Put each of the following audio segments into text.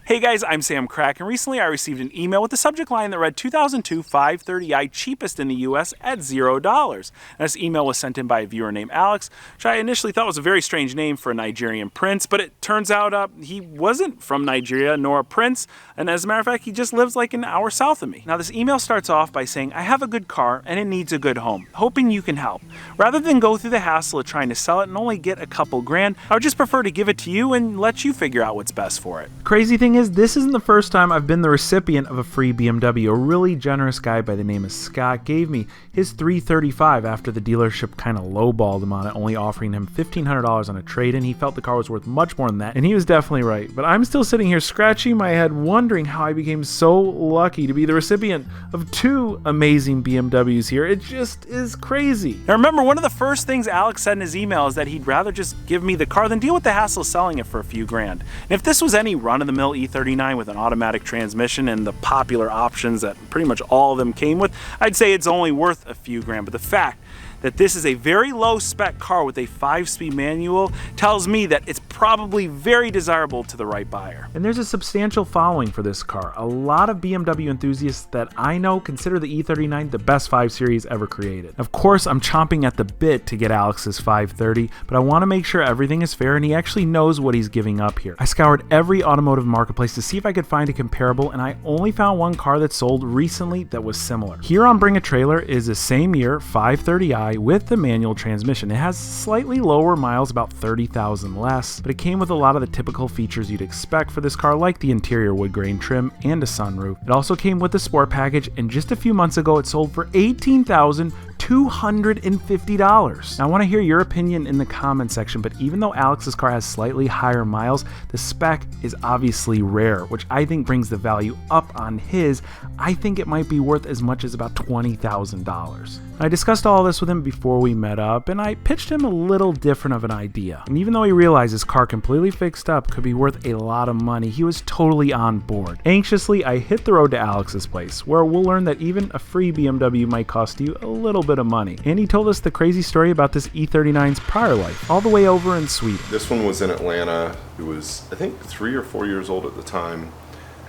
Hey guys, I'm Sam Crack, and recently I received an email with the subject line that read 2002 530i cheapest in the US at $0. And this email was sent in by a viewer named Alex, which I initially thought was a very strange name for a Nigerian prince, but it turns out he wasn't from Nigeria nor a prince, and as a matter of fact, he just lives like an hour south of me. Now this email starts off by saying, I have a good car and it needs a good home, hoping you can help. Rather than go through the hassle of trying to sell it and only get a couple grand, I would just prefer to give it to you and let you figure out what's best for it. Crazy thing is, this isn't the first time I've been the recipient of a free BMW. A really generous guy by the name of Scott gave me his 335 after the dealership kind of lowballed him on it, only offering him $1,500 on a trade-in. He felt the car was worth much more than that, and he was definitely right. But I'm still sitting here scratching my head wondering how I became so lucky to be the recipient of two amazing BMWs here. It just is crazy. Now remember, one of the first things Alex said in his email is that he'd rather just give me the car than deal with the hassle of selling it for a few grand. And if this was any run-of-the-mill E39 with an automatic transmission and the popular options that pretty much all of them came with, I'd say it's only worth a few grand. But the fact that this is a very low spec car with a 5-speed manual tells me that it's probably very desirable to the right buyer. And there's a substantial following for this car. A lot of BMW enthusiasts that I know consider the E39 the best 5 Series ever created. Of course, I'm chomping at the bit to get Alex's 530, but I want to make sure everything is fair and he actually knows what he's giving up here. I scoured every automotive marketplace to see if I could find a comparable, and I only found one car that sold recently that was similar. Here on Bring a Trailer is the same year 530i with the manual transmission. It has slightly lower miles, about 30,000 less, but it came with a lot of the typical features you'd expect for this car, like the interior wood grain trim and a sunroof. It also came with the sport package, and just a few months ago it sold for $18,250. Now I want to hear your opinion in the comment section, but even though Alex's car has slightly higher miles, the spec is obviously rare, which I think brings the value up on his. I think it might be worth as much as about $20,000. I discussed all this with him before we met up, and I pitched him a little different of an idea. And even though he realized his car completely fixed up could be worth a lot of money, he was totally on board. Anxiously, I hit the road to Alex's place, where we'll learn that even a free BMW might cost you a little bit of money. And he told us the crazy story about this E39's prior life, all the way over in Sweden. This one was in Atlanta. It was, I think, 3 or 4 years old at the time.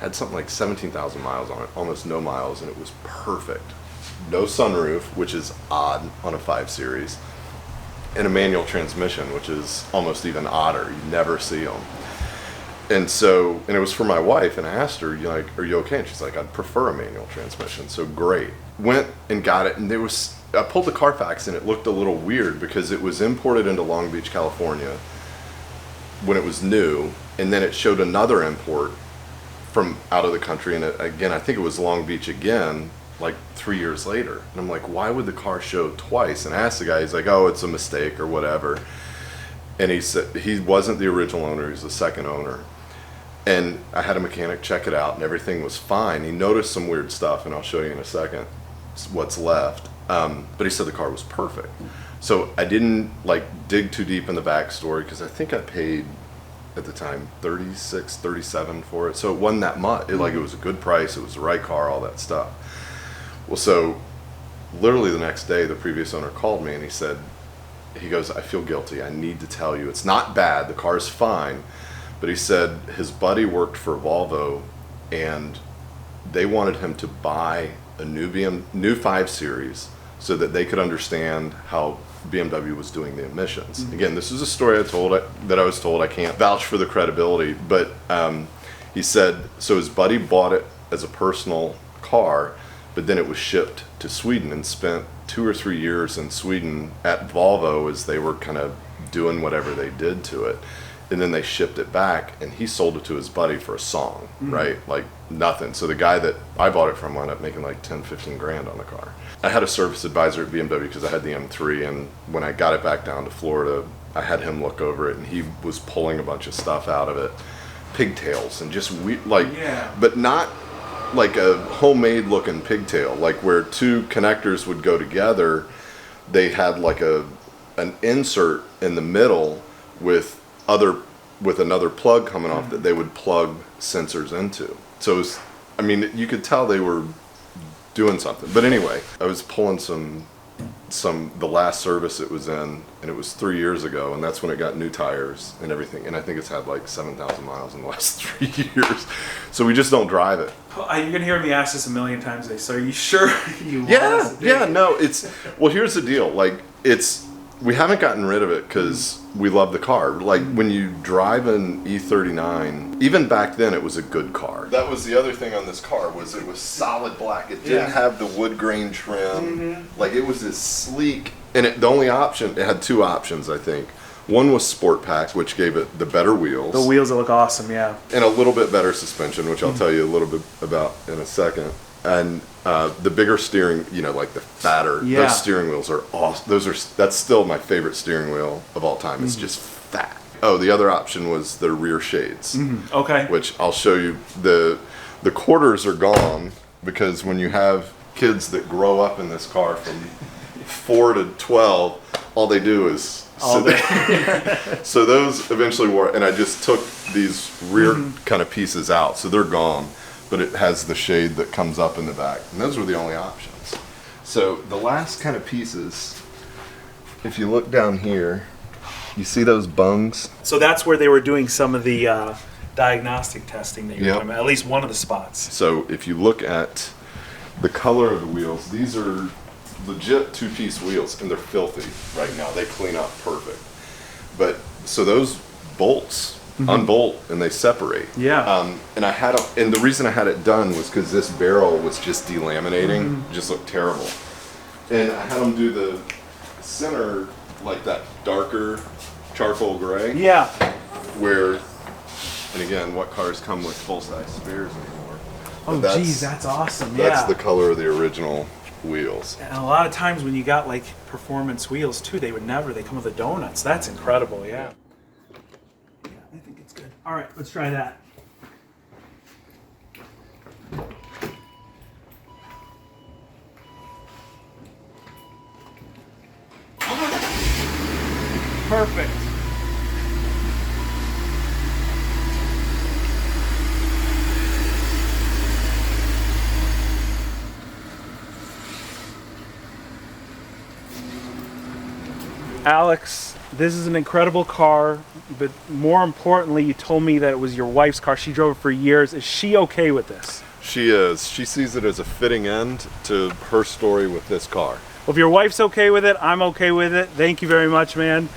Had something like 17,000 miles on it, almost no miles, and it was perfect. No sunroof, which is odd on a 5 Series, and a manual transmission, which is almost even odder. You never see them. And it was for my wife, and I asked her, are you okay? And she's like, I'd prefer a manual transmission. So great. Went and got it, and I pulled the Carfax, and it looked a little weird because it was imported into Long Beach, California when it was new, and then it showed another import from out of the country, and again, I think it was Long Beach again, like 3 years later. And I'm like, why would the car show twice? And I asked the guy, he's like, oh, it's a mistake or whatever. And he said he wasn't the original owner, he was the second owner. And I had a mechanic check it out and everything was fine. He noticed some weird stuff, and I'll show you in a second what's left. But he said the car was perfect. So I didn't dig too deep in the backstory, because I think I paid at the time $36, $37 for it. So it wasn't that much. It was a good price, it was the right car, all that stuff. Well, so literally the next day, the previous owner called me and he goes, I feel guilty. I need to tell you, it's not bad. The car's fine. But he said his buddy worked for Volvo and they wanted him to buy a new 5 Series so that they could understand how BMW was doing the emissions. Mm-hmm. Again, this is a story that I was told. I can't vouch for the credibility, but he said, so his buddy bought it as a personal car, but then it was shipped to Sweden and spent 2 or 3 years in Sweden at Volvo as they were kind of doing whatever they did to it. And then they shipped it back, and he sold it to his buddy for a song, right? Like nothing. So the guy that I bought it from wound up making like 10, 15 grand on the car. I had a service advisor at BMW because I had the M3, and when I got it back down to Florida, I had him look over it, and he was pulling a bunch of stuff out of it. Pigtails and just but not like a homemade looking pigtail, like where 2 connectors would go together. They had like an insert in the middle with another plug coming off that they would plug sensors into. So it was, you could tell they were doing something. But anyway, I was pulling some the last service it was in, and it was 3 years ago, and that's when it got new tires and everything, and I think it's had like 7,000 miles in the last 3 years. So we just don't drive it. You're gonna hear me ask this a million times today. So are you sure you want Yeah, us to do yeah, it? no, well, here's the deal. Like, we haven't gotten rid of it because we love the car. Like, when you drive an E39, even back then it was a good car. That was the other thing on this car, was it was solid black. It didn't have the wood grain trim. Like, it was this sleek, and it had two options, I think. One was Sport Pack, which gave it the better wheels. The wheels that look awesome, yeah. And a little bit better suspension, which I'll tell you a little bit about in a second. And the bigger steering, like the fatter, those steering wheels are awesome. That's still my favorite steering wheel of all time. It's just fat. Oh, the other option was the rear shades. Okay. Which I'll show you. The quarters are gone because when you have kids that grow up in this car from 4 to 12, all they do is all day. So those eventually wore, and I just took these rear kind of pieces out, so they're gone. But it has the shade that comes up in the back. And those were the only options. So the last kind of pieces, if you look down here, you see those bungs? So that's where they were doing some of the diagnostic testing that you're talking about, at least one of the spots. So if you look at the color of the wheels, these are legit two-piece wheels, and they're filthy right now. They clean up perfect. But so those bolts unbolt and they separate. Yeah. And the reason I had it done was because this barrel was just delaminating, just looked terrible. And I had them do the center like that darker charcoal gray. Yeah. Where, and again, what cars come with full-size spares anymore? Oh, geez, that's awesome. That's the color of the original wheels. And a lot of times when you got like performance wheels too, they come with the donuts. That's incredible. Yeah. I think it's good. All right, let's try that. Perfect. Alex, this is an incredible car, but more importantly, you told me that it was your wife's car. She drove it for years. Is she okay with this? She is. She sees it as a fitting end to her story with this car. Well, if your wife's okay with it, I'm okay with it. Thank you very much, man.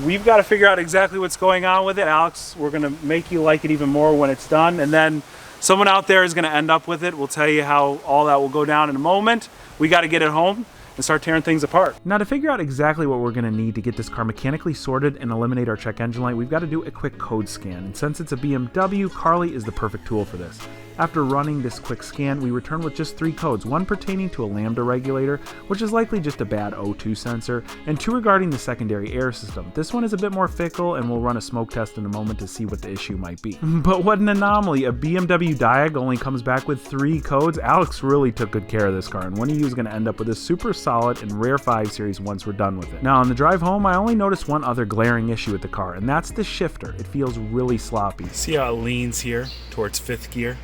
We've got to figure out exactly what's going on with it. Alex, we're going to make you like it even more when it's done, and then someone out there is going to end up with it. We'll tell you how all that will go down in a moment. We got to get it home and start tearing things apart. Now, to figure out exactly what we're going to need to get this car mechanically sorted and eliminate our check engine light, we've got to do a quick code scan. And since it's a BMW, Carly is the perfect tool for this. After running this quick scan, we return with just 3 codes, one pertaining to a lambda regulator, which is likely just a bad O2 sensor, and 2 regarding the secondary air system. This one is a bit more fickle, and we'll run a smoke test in a moment to see what the issue might be. But what an anomaly, a BMW Diag only comes back with 3 codes. Alex really took good care of this car, and one of you is going to end up with a super solid and rare 5 Series once we're done with it. Now, on the drive home, I only noticed one other glaring issue with the car, and that's the shifter. It feels really sloppy. See how it leans here towards 5th gear?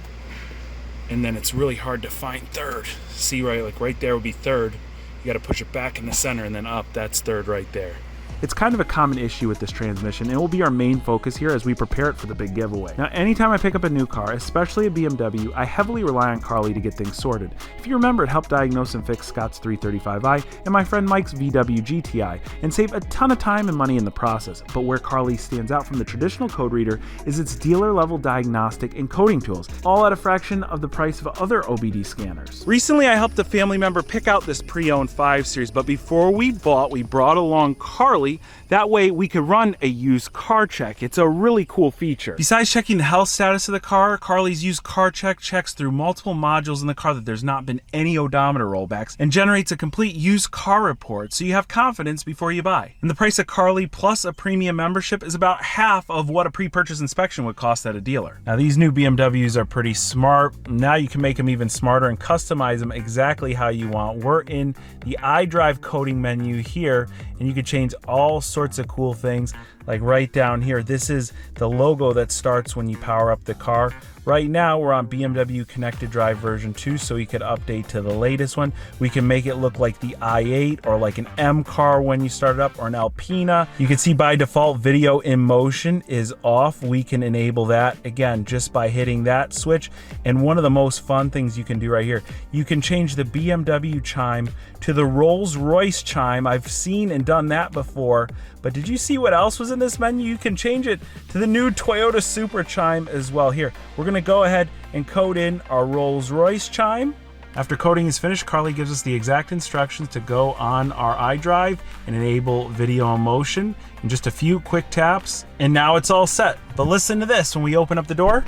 And then it's really hard to find 3rd. See, right there would be 3rd. You got to push it back in the center and then up. That's 3rd right there. It's kind of a common issue with this transmission, and it will be our main focus here as we prepare it for the big giveaway. Now, anytime I pick up a new car, especially a BMW, I heavily rely on Carly to get things sorted. If you remember, it helped diagnose and fix Scott's 335i and my friend Mike's VW GTI, and save a ton of time and money in the process. But where Carly stands out from the traditional code reader is its dealer-level diagnostic and coding tools, all at a fraction of the price of other OBD scanners. Recently, I helped a family member pick out this pre-owned 5 Series, but before we brought along Carly. That way we could run a used car check. It's a really cool feature. Besides checking the health status of the car, Carly's used car check checks through multiple modules in the car that there's not been any odometer rollbacks and generates a complete used car report so you have confidence before you buy. And the price of Carly plus a premium membership is about half of what a pre-purchase inspection would cost at a dealer. Now, these new BMWs are pretty smart. Now you can make them even smarter and customize them exactly how you want. We're in the iDrive coding menu here, and you can change all sorts of cool things. like right down here. This is the logo that starts when you power up the car. Right now we're on BMW Connected Drive version 2, so you could update to the latest one. We can make it look like the i8 or like an M car when you start it up, or an Alpina. You can see by default video in motion is off. We can enable that again just by hitting that switch. And one of the most fun things you can do right here, you can change the BMW chime to the Rolls-Royce chime. I've seen and done that before, but did you see what else was in this menu? You can change it to the new Toyota Super chime as well. Here, we're gonna go ahead and code in our Rolls-Royce chime. After coding is finished, Carly gives us the exact instructions to go on our iDrive and enable video in motion in just a few quick taps. And now it's all set. But listen to this, when we open up the door,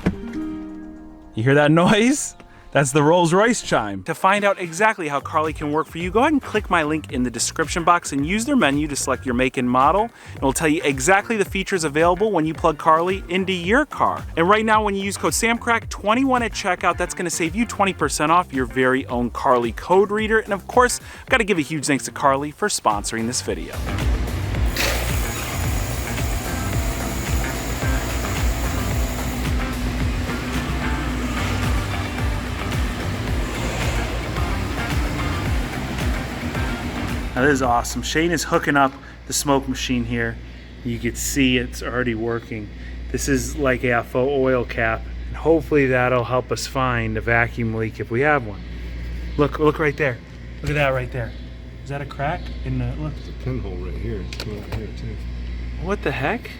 you hear that noise? That's the Rolls-Royce chime. To find out exactly how Carly can work for you, go ahead and click my link in the description box and use their menu to select your make and model. And it'll tell you exactly the features available when you plug Carly into your car. And right now, when you use code SAMCRACK21 at checkout, that's gonna save you 20% off your very own Carly code reader. And of course, I've gotta give a huge thanks to Carly for sponsoring this video. Now this is awesome. Shane is hooking up the smoke machine here. You can see it's already working. This is like a faux oil cap. And hopefully that'll help us find a vacuum leak if we have one. Look right there. Look at that right there. Is that a crack in the, look. There's a pinhole right here. It's coming up here too. What the heck?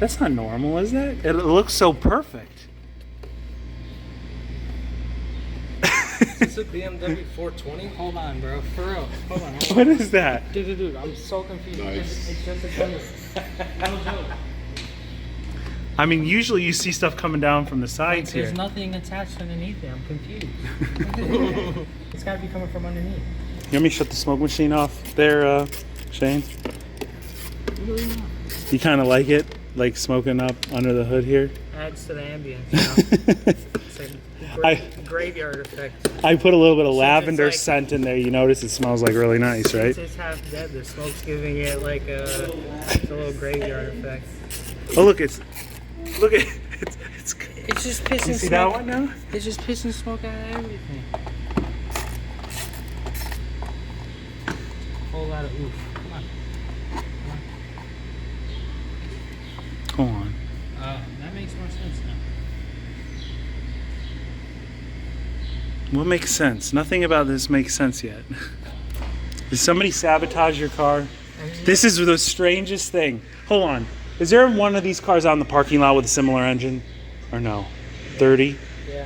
That's not normal, is that? It looks so perfect. Is this a BMW 420? Hold on, bro. For real. Hold on. What is that? Dude, I'm so confused. Nice. It's just a gun. No joke. I mean, usually you see stuff coming down from the sides There's here. nothing attached underneath it. I'm confused. It's gotta be coming from underneath. You want me to shut the smoke machine off there, Shane? Really not. You kind of like it? Like smoking up under the hood here? Adds to the ambience, you know? It's a graveyard effect. I put a little bit of Since lavender it's like- scent in there. You notice it smells like really nice, right? Since it's half dead, the smoke's giving it like a little graveyard effect. Oh, look it's It's just pissing you see smoke. that one now? It's just pissing smoke out of everything. Whole lot of oof. Come on. Hold on. That makes more sense now. What makes sense? Nothing about this makes sense yet. Did somebody sabotage your car? This is the strangest thing. Hold on. Is there one of these cars out in the parking lot with a similar engine? Or no? 30? Yeah.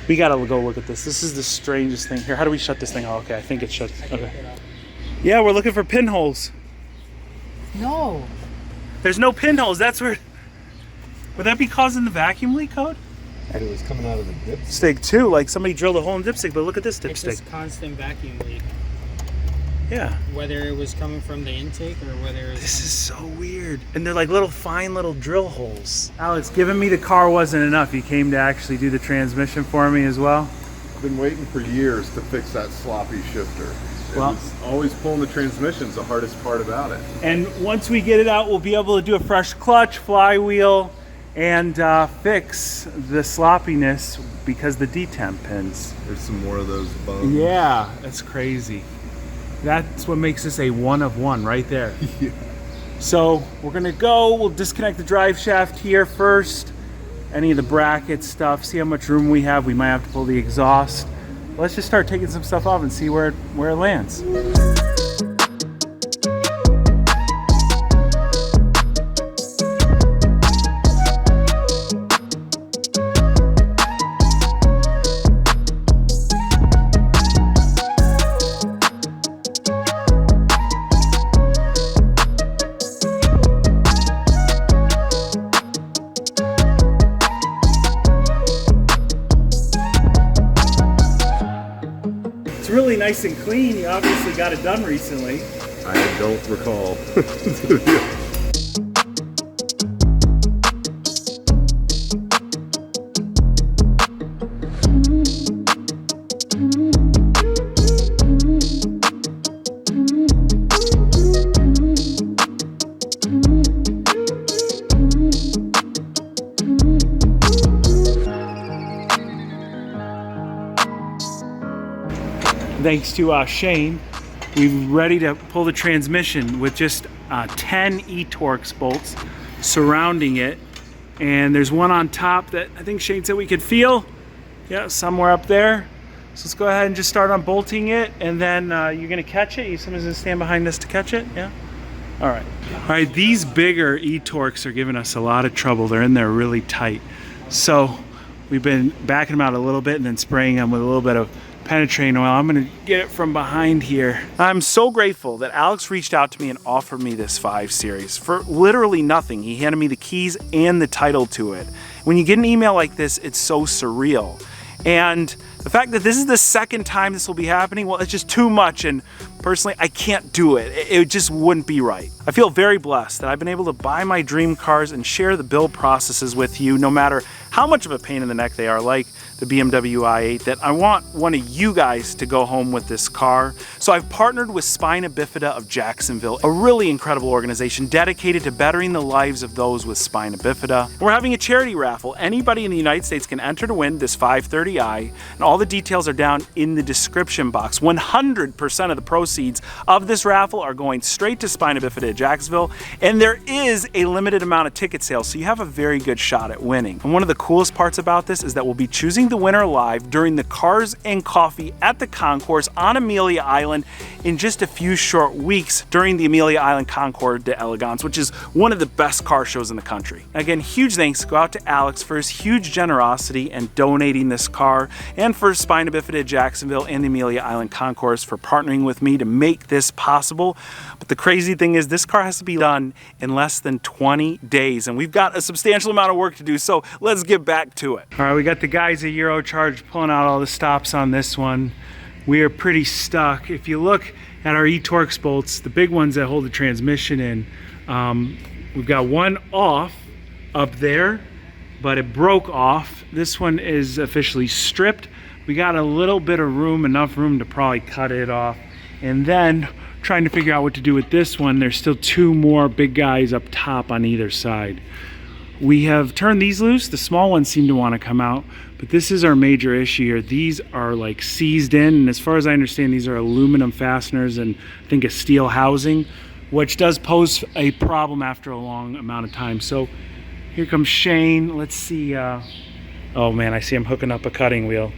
We gotta go look at this. This is the strangest thing. Here, how do we shut this thing off? Okay, I think it shuts. Okay. Yeah, we're looking for pinholes. No. There's no pinholes. That's where. Would that be causing the vacuum leak code? But it was coming out of the dip. Dipstick too. Like somebody drilled a hole in dipstick. But look at this It's dipstick. just constant vacuum leak. Yeah. Whether it was coming from the intake or whether it was. This is so weird. And they're like little fine little drill holes. Alex, giving me the car wasn't enough. You came to actually do the transmission for me as well. I've been waiting for years to fix that sloppy shifter. Well- It was always pulling the transmission's the hardest part about it. And once we get it out, we'll be able to do a fresh clutch, flywheel, and fix the sloppiness because the detemp pins. There's some more of those bones. Yeah, that's crazy. That's what makes this a one of one right there. Yeah. So we're gonna go, we'll disconnect the drive shaft here first, any of the bracket stuff, see how much room we have. We might have to pull the exhaust. Let's just start taking some stuff off and see where it lands. It's really nice and clean. You obviously got it done recently. I don't recall. thanks to Shane, we're ready to pull the transmission with just 10 e-Torx bolts surrounding it. And there's one on top that I think Shane said we could feel. Yeah, somewhere up there. So let's go ahead and just start unbolting it, and then you're gonna catch it. Someone's gonna stand behind this to catch it, yeah? All right. All right, these bigger e-Torx are giving us a lot of trouble. They're in there really tight. So we've been backing them out a little bit and then spraying them with a little bit of penetrating oil. I'm gonna get it from behind here. I'm so grateful that Alex reached out to me and offered me this 5 Series for literally nothing. He handed me the keys and the title to it. When you get an email like this, it's so surreal. And the fact that this is the second time this will be happening, well, it's just too much, and personally, I can't do it. It just wouldn't be right. I feel very blessed that I've been able to buy my dream cars and share the build processes with you, no matter how much of a pain in the neck they are, like the BMW i8, that I want one of you guys to go home with this car. So I've partnered with Spina Bifida of Jacksonville, a really incredible organization dedicated to bettering the lives of those with spina bifida. We're having a charity raffle. Anybody in the United States can enter to win this 530i, and all the details are down in the description box. 100% of the proceeds of this raffle are going straight to Spina Bifida of Jacksonville, and there is a limited amount of ticket sales, so you have a very good shot at winning. And one of the coolest parts about this is that we'll be choosing the winner live during the Cars and Coffee at the Concourse on Amelia Island in just a few short weeks during the Amelia Island Concours d'Elegance, which is one of the best car shows in the country. Again, huge thanks go out to Alex for his huge generosity and donating this car, and for Spina Bifida Jacksonville and the Amelia Island Concourse for partnering with me to make this possible. But the crazy thing is, this car has to be done in less than 20 days, and we've got a substantial amount of work to do, so let's get back to it. All right, we got the guys at Eurocharge pulling out all the stops on this one. We are pretty stuck. If you look at our e-Torx bolts, the big ones that hold the transmission in, we've got one off up there, but it broke off. This one is officially stripped. We got a little bit of room, enough room to probably cut it off. And then trying to figure out what to do with this one. There's still 2 more big guys up top on either side. We have turned these loose. The small ones seem to want to come out, but this is our major issue here. These are like seized in, and as far as I understand, these are aluminum fasteners and I think a steel housing, which does pose a problem after a long amount of time. So here comes Shane. Let's see. Oh man, I see him hooking up a cutting wheel.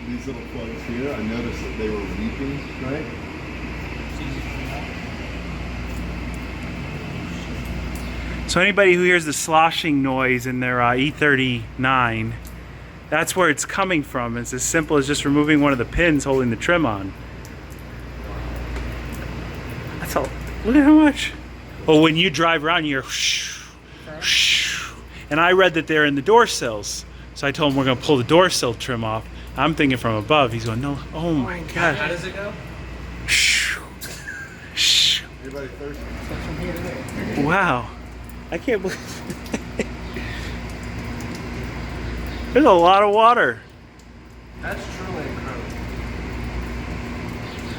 These little plugs here, I noticed that they were weeping, right? So anybody who hears the sloshing noise in their E39, that's where it's coming from. It's as simple as just removing one of the pins holding the trim on. That's all. Look at how much. Well, when you drive around, you're whoosh, whoosh. And I read that they're in the door sills. So I told him we're going to pull the door sill trim off. I'm thinking from above. He's going, no. Oh my God. How does it go? Anybody thirsty? From here to there. Wow. I can't believe there's a lot of water. That's truly incredible.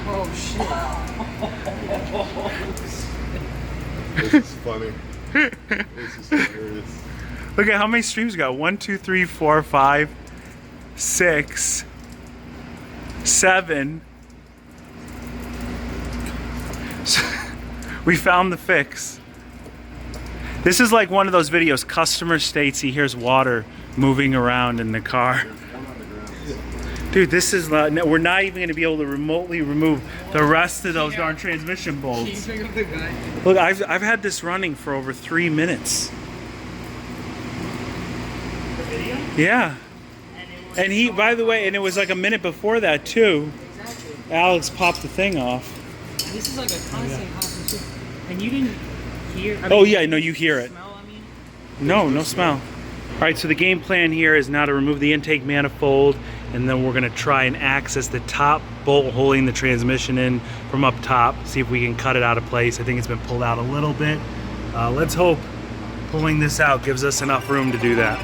Oh shit. This is funny. This is hilarious. Look at how many streams we got. 1, 2, 3, 4, 5, 6, 7. So, we found the fix. This is like one of those videos. Customer states he hears water moving around in the car. Dude, this is not, we're not even going to be able to remotely remove the rest of those darn transmission bolts. Look, I've had this running for over 3 minutes. The video? Yeah. And he, by the way, and it was like a minute before that too. Exactly. Alex popped the thing off. And this is like a constant conversation. And you didn't hear. Oh yeah, no, you hear it. Smell, I mean? No smell. All right, so the game plan here is now to remove the intake manifold, and then we're gonna try and access the top bolt holding the transmission in from up top, see if we can cut it out of place. I think it's been pulled out a little bit. Let's hope pulling this out gives us enough room to do that.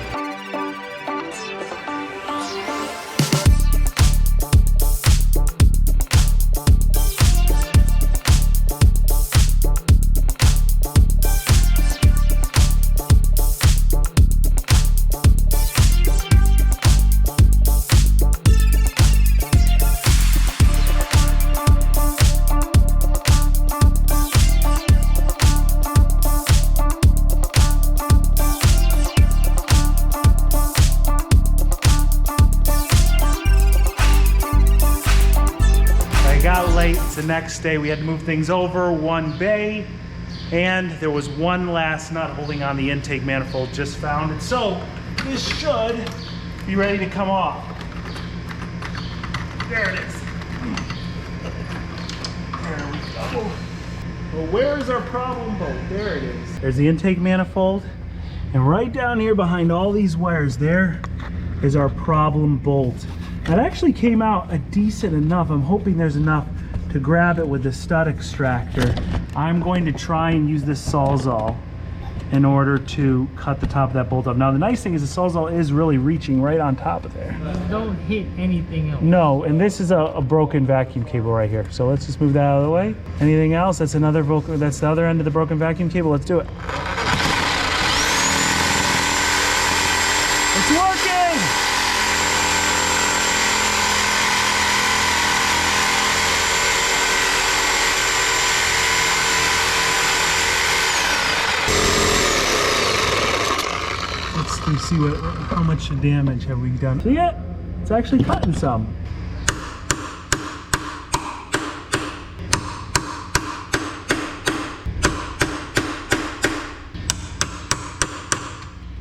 It's the next day. We had to move things over one bay, and there was one last nut holding on the intake manifold. Just found it, so this should be ready to come off. There it is. There we go. Well, where's our problem bolt? There it is. There's the intake manifold, and right down here behind all these wires, there is our problem bolt. That actually came out a decent enough. I'm hoping there's enough to grab it with the stud extractor. I'm going to try and use this Sawzall in order to cut the top of that bolt off. Now the nice thing is the Sawzall is really reaching right on top of there. Don't hit anything else. No, and this is a broken vacuum cable right here. So let's just move that out of the way. Anything else? That's another broken, that's the other end of the broken vacuum cable. Let's do it. It's working! Let's see how much damage have we done. See it? It's actually cutting some.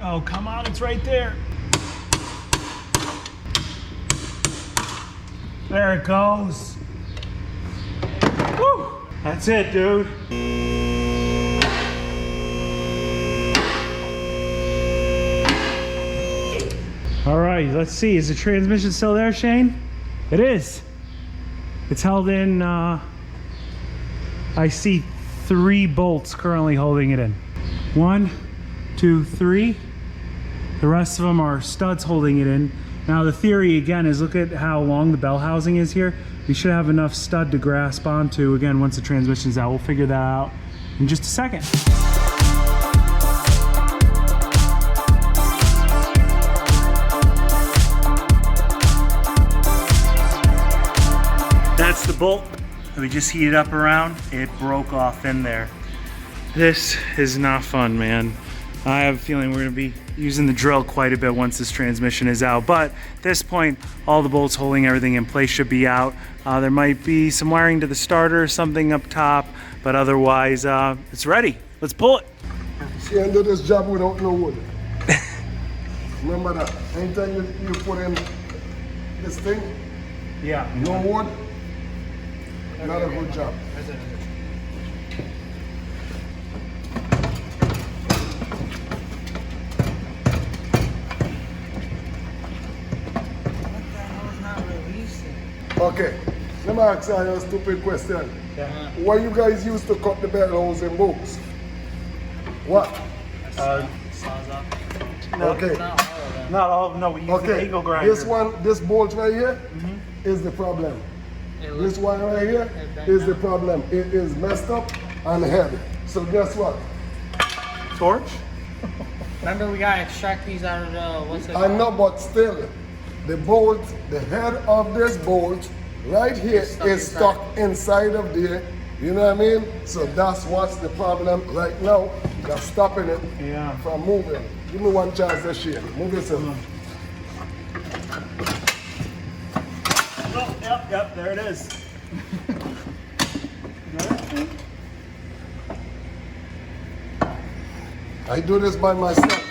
Oh, come on, it's right there. There it goes. Woo! That's it, dude. All right, let's see. Is the transmission still there, Shane? It is. It's held in, I see 3 bolts currently holding it in. 1, 2, 3. The rest of them are studs holding it in. Now the theory again is look at how long the bell housing is here. We should have enough stud to grasp onto again once the transmission's out. We'll figure that out in just a second. That's the bolt that we just heated up around. It broke off in there. This is not fun, man. I have a feeling we're gonna be using the drill quite a bit once this transmission is out. But at this point, all the bolts holding everything in place should be out. There might be some wiring to the starter or something up top, but otherwise, it's ready. Let's pull it. You can't do this job without no wood. Remember that. Anytime you put in this thing, Yeah. no wood, not a good job. Okay, let me ask you a stupid question. Yeah. Why you guys used to cut the bell holes in bolts? What? Okay. Not all, no, we use the Okay, angle grinder. this one, this bolt right here is the problem. This one right here is the problem. It is messed up and heavy. So guess what? Torch? Remember, we gotta extract these out of the, what's it I called? know, but still, the bolt, the head of this bolt right here is stuck inside of there. You know what I mean? So that's what's the problem right now. That's stopping it from moving. Give me one chance to shake. Move yourself. Oh, yep, there it is. I do this by myself.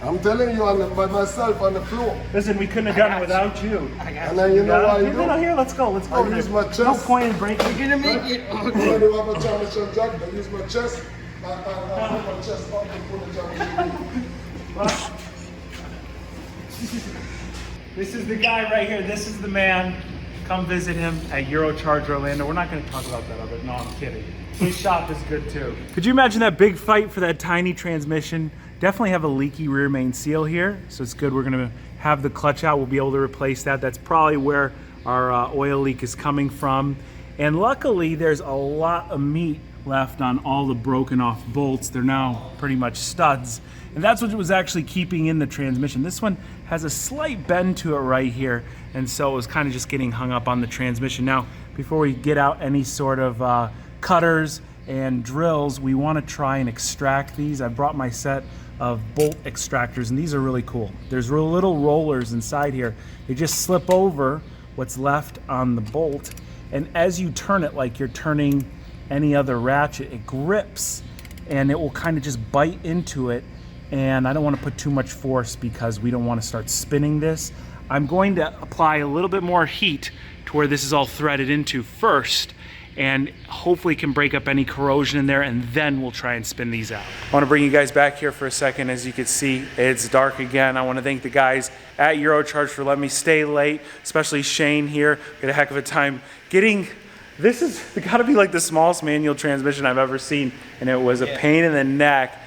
I'm telling you, by myself on the floor. Listen, we couldn't have done it without you. And then you know what I do? No, here, let's go. Let's go. I use my chest. No point in breaking. You're gonna make it. When I do have a championship jack, I use my chest. I hold my chest up and put the championship. This is the guy right here. This is the man. Come visit him at Eurocharge Orlando. We're not going to talk about that other. No, I'm kidding. His shop is good too. Could you imagine that big fight for that tiny transmission? Definitely have a leaky rear main seal here, so it's good. We're going to have the clutch out. We'll be able to replace that. That's probably where our oil leak is coming from. And luckily, there's a lot of meat left on all the broken off bolts. They're now pretty much studs. And that's what was actually keeping in the transmission. This one has a slight bend to it right here, and so it was kind of just getting hung up on the transmission. Now, before we get out any sort of cutters and drills, we want to try and extract these. I brought my set of bolt extractors, and these are really cool. There's little rollers inside here. They just slip over what's left on the bolt, and as you turn it like you're turning any other ratchet, it grips and it will kind of just bite into it. And I don't want to put too much force because we don't want to start spinning this. I'm going to apply a little bit more heat to where this is all threaded into first, and hopefully can break up any corrosion in there, and then we'll try and spin these out. I want to bring you guys back here for a second. As you can see, it's dark again. I want to thank the guys at Eurocharge for letting me stay late, especially Shane here. We had a heck of a time getting. This is got to be like the smallest manual transmission I've ever seen, and it was a pain in the neck.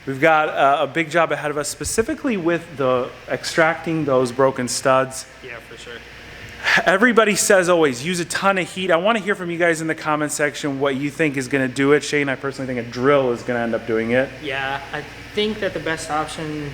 We've got a big job ahead of us, specifically with the extracting those broken studs. Yeah, for sure. Everybody says always use a ton of heat. I want to hear from you guys in the comment section what you think is going to do it. Shane, I personally think a drill is going to end up doing it. Yeah, I think that the best option,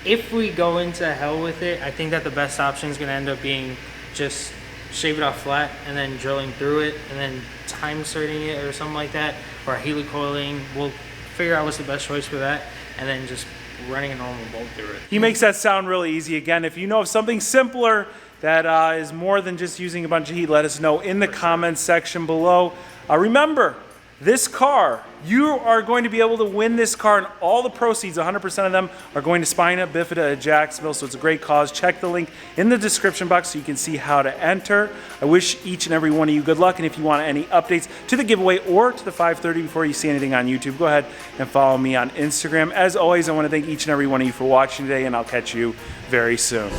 if we go into hell with it, I think that the best option is going to end up being just shave it off flat and then drilling through it and then time inserting it or something like that, or helicoiling. We'll figure out what's the best choice for that, and then just running a normal bolt through it. He makes that sound really easy. Again, if you know of something simpler that is more than just using a bunch of heat, let us know in the comments section below. Remember, this car, you are going to be able to win this car, and all the proceeds, 100% of them, are going to Spina Bifida at Jacksonville, so it's a great cause. Check the link in the description box so you can see how to enter. I wish each and every one of you good luck, and if you want any updates to the giveaway or to the 530 before you see anything on YouTube, go ahead and follow me on Instagram. As always, I want to thank each and every one of you for watching today, and I'll catch you very soon.